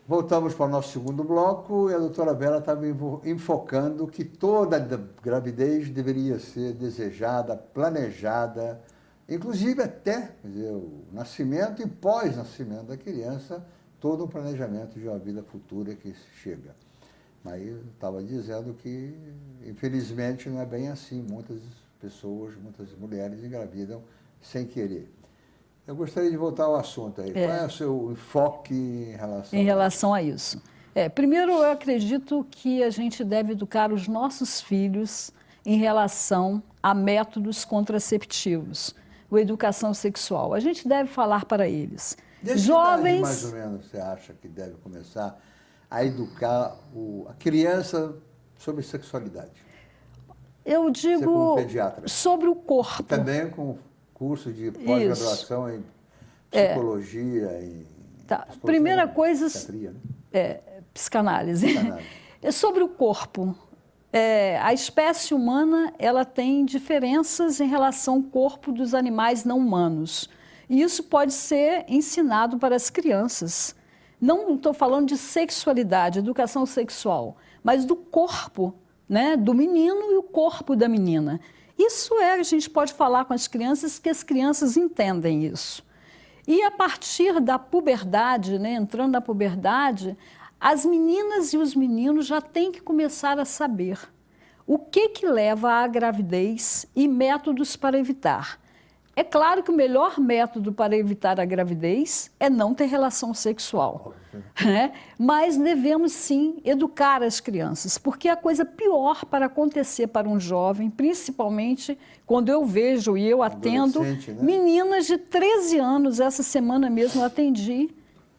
Voltamos para o nosso segundo bloco e a doutora Bela estava enfocando que toda gravidez deveria ser desejada, planejada, inclusive até, quer dizer, o nascimento e pós-nascimento da criança, todo um planejamento de uma vida futura que chega. Mas eu estava dizendo que, infelizmente, não é bem assim. Muitas pessoas, muitas mulheres engravidam sem querer. Eu gostaria de voltar ao assunto aí. Qual é o seu enfoque em relação a isso? Primeiro, eu acredito que a gente deve educar os nossos filhos em relação a métodos contraceptivos, a educação sexual. A gente deve falar para eles. Desde que idade, mais ou menos, você acha que deve começar a educar a criança sobre sexualidade? Eu digo como pediatra. Sobre o corpo. Também com curso de pós-graduação em psicologia, em primeira coisa, né? Psicanálise. Sobre o corpo. A espécie humana ela tem diferenças em relação ao corpo dos animais não humanos. E isso pode ser ensinado para as crianças. Não estou falando de sexualidade, educação sexual, mas do corpo, né, do menino e o corpo da menina. Isso a gente pode falar com as crianças, que as crianças entendem isso. E a partir da puberdade, né, entrando na puberdade, as meninas e os meninos já têm que começar a saber o que leva à gravidez e métodos para evitar. É claro que o melhor método para evitar a gravidez é não ter relação sexual, né? Mas devemos sim educar as crianças, porque a coisa pior para acontecer para um jovem, principalmente quando eu vejo e eu atendo meninas de 13 anos, essa semana mesmo eu atendi,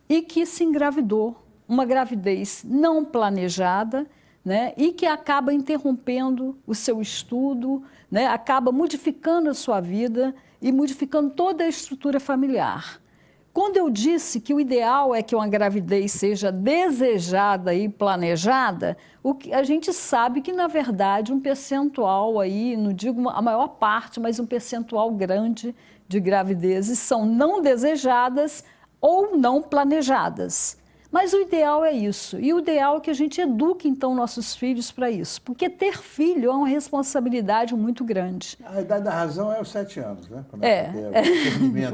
e que se engravidou, uma gravidez não planejada, né? E que acaba interrompendo o seu estudo, né? Acaba modificando a sua vida e modificando toda a estrutura familiar. Quando eu disse que o ideal é que uma gravidez seja desejada e planejada, a gente sabe que, na verdade, um percentual aí, não digo a maior parte, mas um percentual grande de gravidezes são não desejadas ou não planejadas. Mas o ideal é isso, e o ideal é que a gente eduque, então, nossos filhos para isso, porque ter filho é uma responsabilidade muito grande. A idade da razão é os 7 anos, né?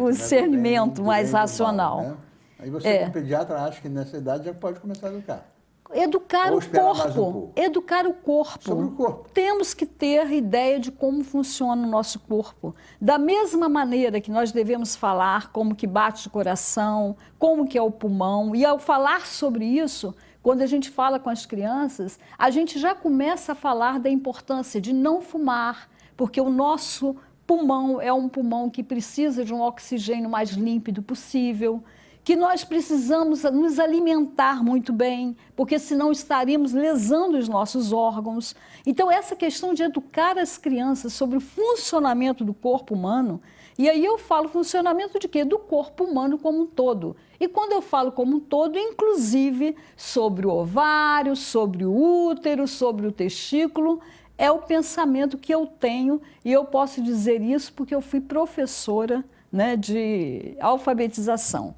O discernimento mais racional. Mal, né? Aí você, como pediatra, acha que nessa idade já pode começar a educar. Educar o corpo, educar o corpo. Sobre o corpo. Temos que ter ideia de como funciona o nosso corpo. Da mesma maneira que nós devemos falar como que bate o coração, como que é o pulmão. E ao falar sobre isso, quando a gente fala com as crianças, a gente já começa a falar da importância de não fumar, porque o nosso pulmão é um pulmão que precisa de um oxigênio mais límpido possível, que nós precisamos nos alimentar muito bem, porque senão estaríamos lesando os nossos órgãos. Então, essa questão de educar as crianças sobre o funcionamento do corpo humano, e aí eu falo funcionamento de quê? Do corpo humano como um todo. E quando eu falo como um todo, inclusive sobre o ovário, sobre o útero, sobre o testículo, é o pensamento que eu tenho, e eu posso dizer isso porque eu fui professora, né, de alfabetização.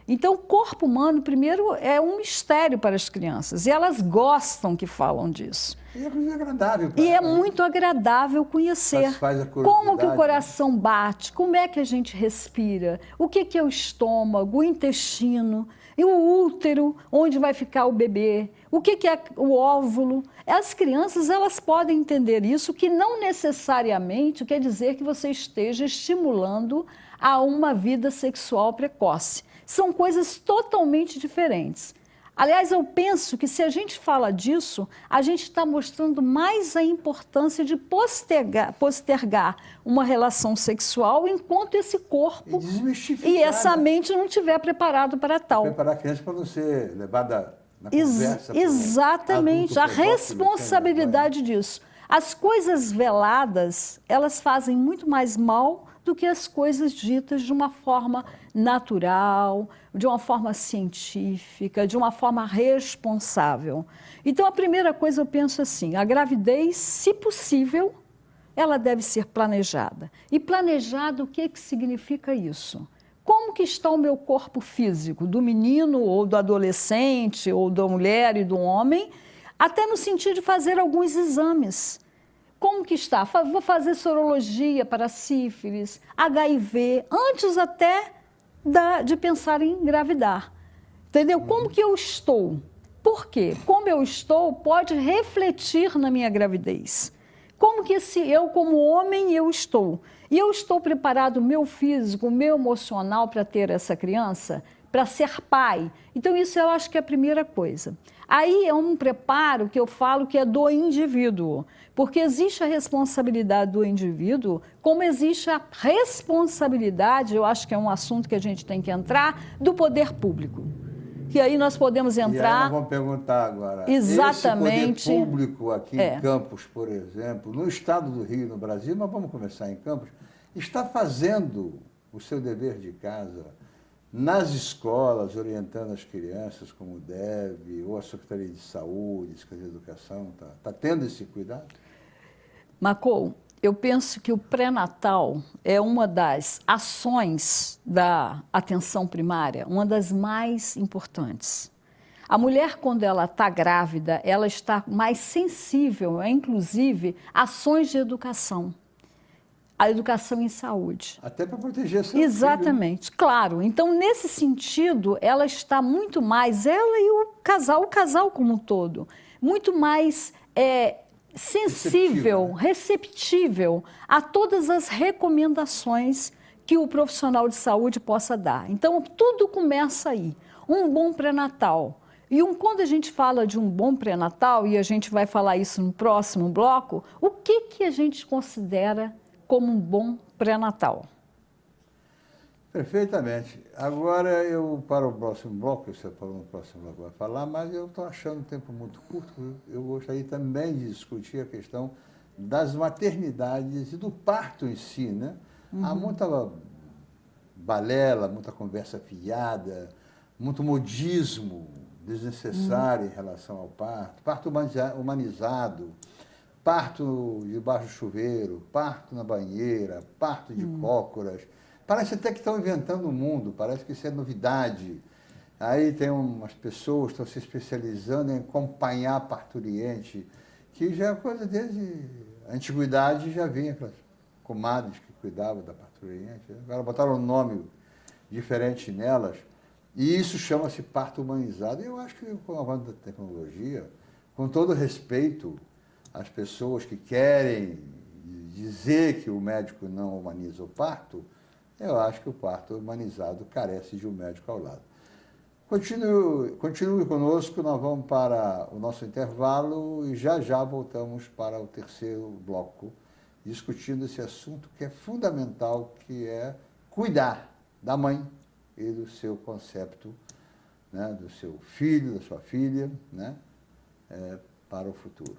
Então, o corpo humano, primeiro, é um mistério para as crianças, e elas gostam que falam disso. E é muito agradável. E é muito agradável conhecer como que o coração bate, como é que a gente respira, o que é o estômago, o intestino, e o útero, onde vai ficar o bebê, o que é o óvulo. As crianças, elas podem entender isso, que não necessariamente quer dizer que você esteja estimulando a uma vida sexual precoce. São coisas totalmente diferentes. Aliás, eu penso que se a gente fala disso, a gente está mostrando mais a importância de postergar uma relação sexual enquanto esse corpo e essa mente não estiver preparado para tal. Preparar a criança para não ser levada na conversa. Exatamente, a responsabilidade disso. As coisas veladas, elas fazem muito mais mal do que as coisas ditas de uma forma natural, de uma forma científica, de uma forma responsável. Então, a primeira coisa eu penso assim, a gravidez, se possível, ela deve ser planejada. E planejada, o que significa isso? Como como que está o meu corpo físico, do menino ou do adolescente, ou da mulher e do homem, até no sentido de fazer alguns exames. Como que está? Vou fazer sorologia para sífilis, HIV, antes até de pensar em engravidar. Entendeu? Como que eu estou? Por quê? Como eu estou pode refletir na minha gravidez. Como que eu, como homem, eu estou? E eu estou preparado, o meu físico, o meu emocional para ter essa criança? Para ser pai? Então, isso eu acho que é a primeira coisa. Aí é um preparo que eu falo que é do indivíduo, porque existe a responsabilidade do indivíduo, como existe a responsabilidade, eu acho que é um assunto que a gente tem que entrar, do poder público. Que aí nós podemos entrar... E aí nós vamos perguntar agora, exatamente, esse poder público aqui em Campos, por exemplo, no estado do Rio, no Brasil, mas vamos começar em Campos, está fazendo o seu dever de casa nas escolas, orientando as crianças como deve, ou a Secretaria de Saúde, Secretaria de Educação, está tendo esse cuidado? Marcou, eu penso que o pré-natal é uma das ações da atenção primária, uma das mais importantes. A mulher, quando ela está grávida, ela está mais sensível a, inclusive, ações de educação. A educação em saúde. Até para proteger seu Exatamente, filho. Claro. Então, nesse sentido, ela está muito mais, ela e o casal como um todo, muito mais sensível, receptível a todas as recomendações que o profissional de saúde possa dar. Então, tudo começa aí. Um bom pré-natal. E quando a gente fala de um bom pré-natal, e a gente vai falar isso no próximo bloco, o que a gente considera como um bom pré-natal? Perfeitamente. Agora, para o próximo bloco, você falou no próximo bloco vai falar, mas eu estou achando o tempo muito curto. Eu gostaria também de discutir a questão das maternidades e do parto em si, né? Há muita balela, muita conversa fiada, muito modismo desnecessário em relação ao parto humanizado, parto debaixo do chuveiro, parto na banheira, parto de cócoras. Parece até que estão inventando o mundo, parece que isso é novidade. Aí tem umas pessoas que estão se especializando em acompanhar a parturiente, que já é coisa desde a antiguidade, já vinha aquelas comadres que cuidavam da parturiente. Agora botaram um nome diferente nelas, e isso chama-se parto humanizado. E eu acho que com o avanço da tecnologia, com todo respeito às pessoas que querem dizer que o médico não humaniza o parto, eu acho que o parto humanizado carece de um médico ao lado. Continue conosco, nós vamos para o nosso intervalo e já voltamos para o terceiro bloco, discutindo esse assunto que é fundamental, que é cuidar da mãe e do seu concepto, né, do seu filho, da sua filha, né, para o futuro.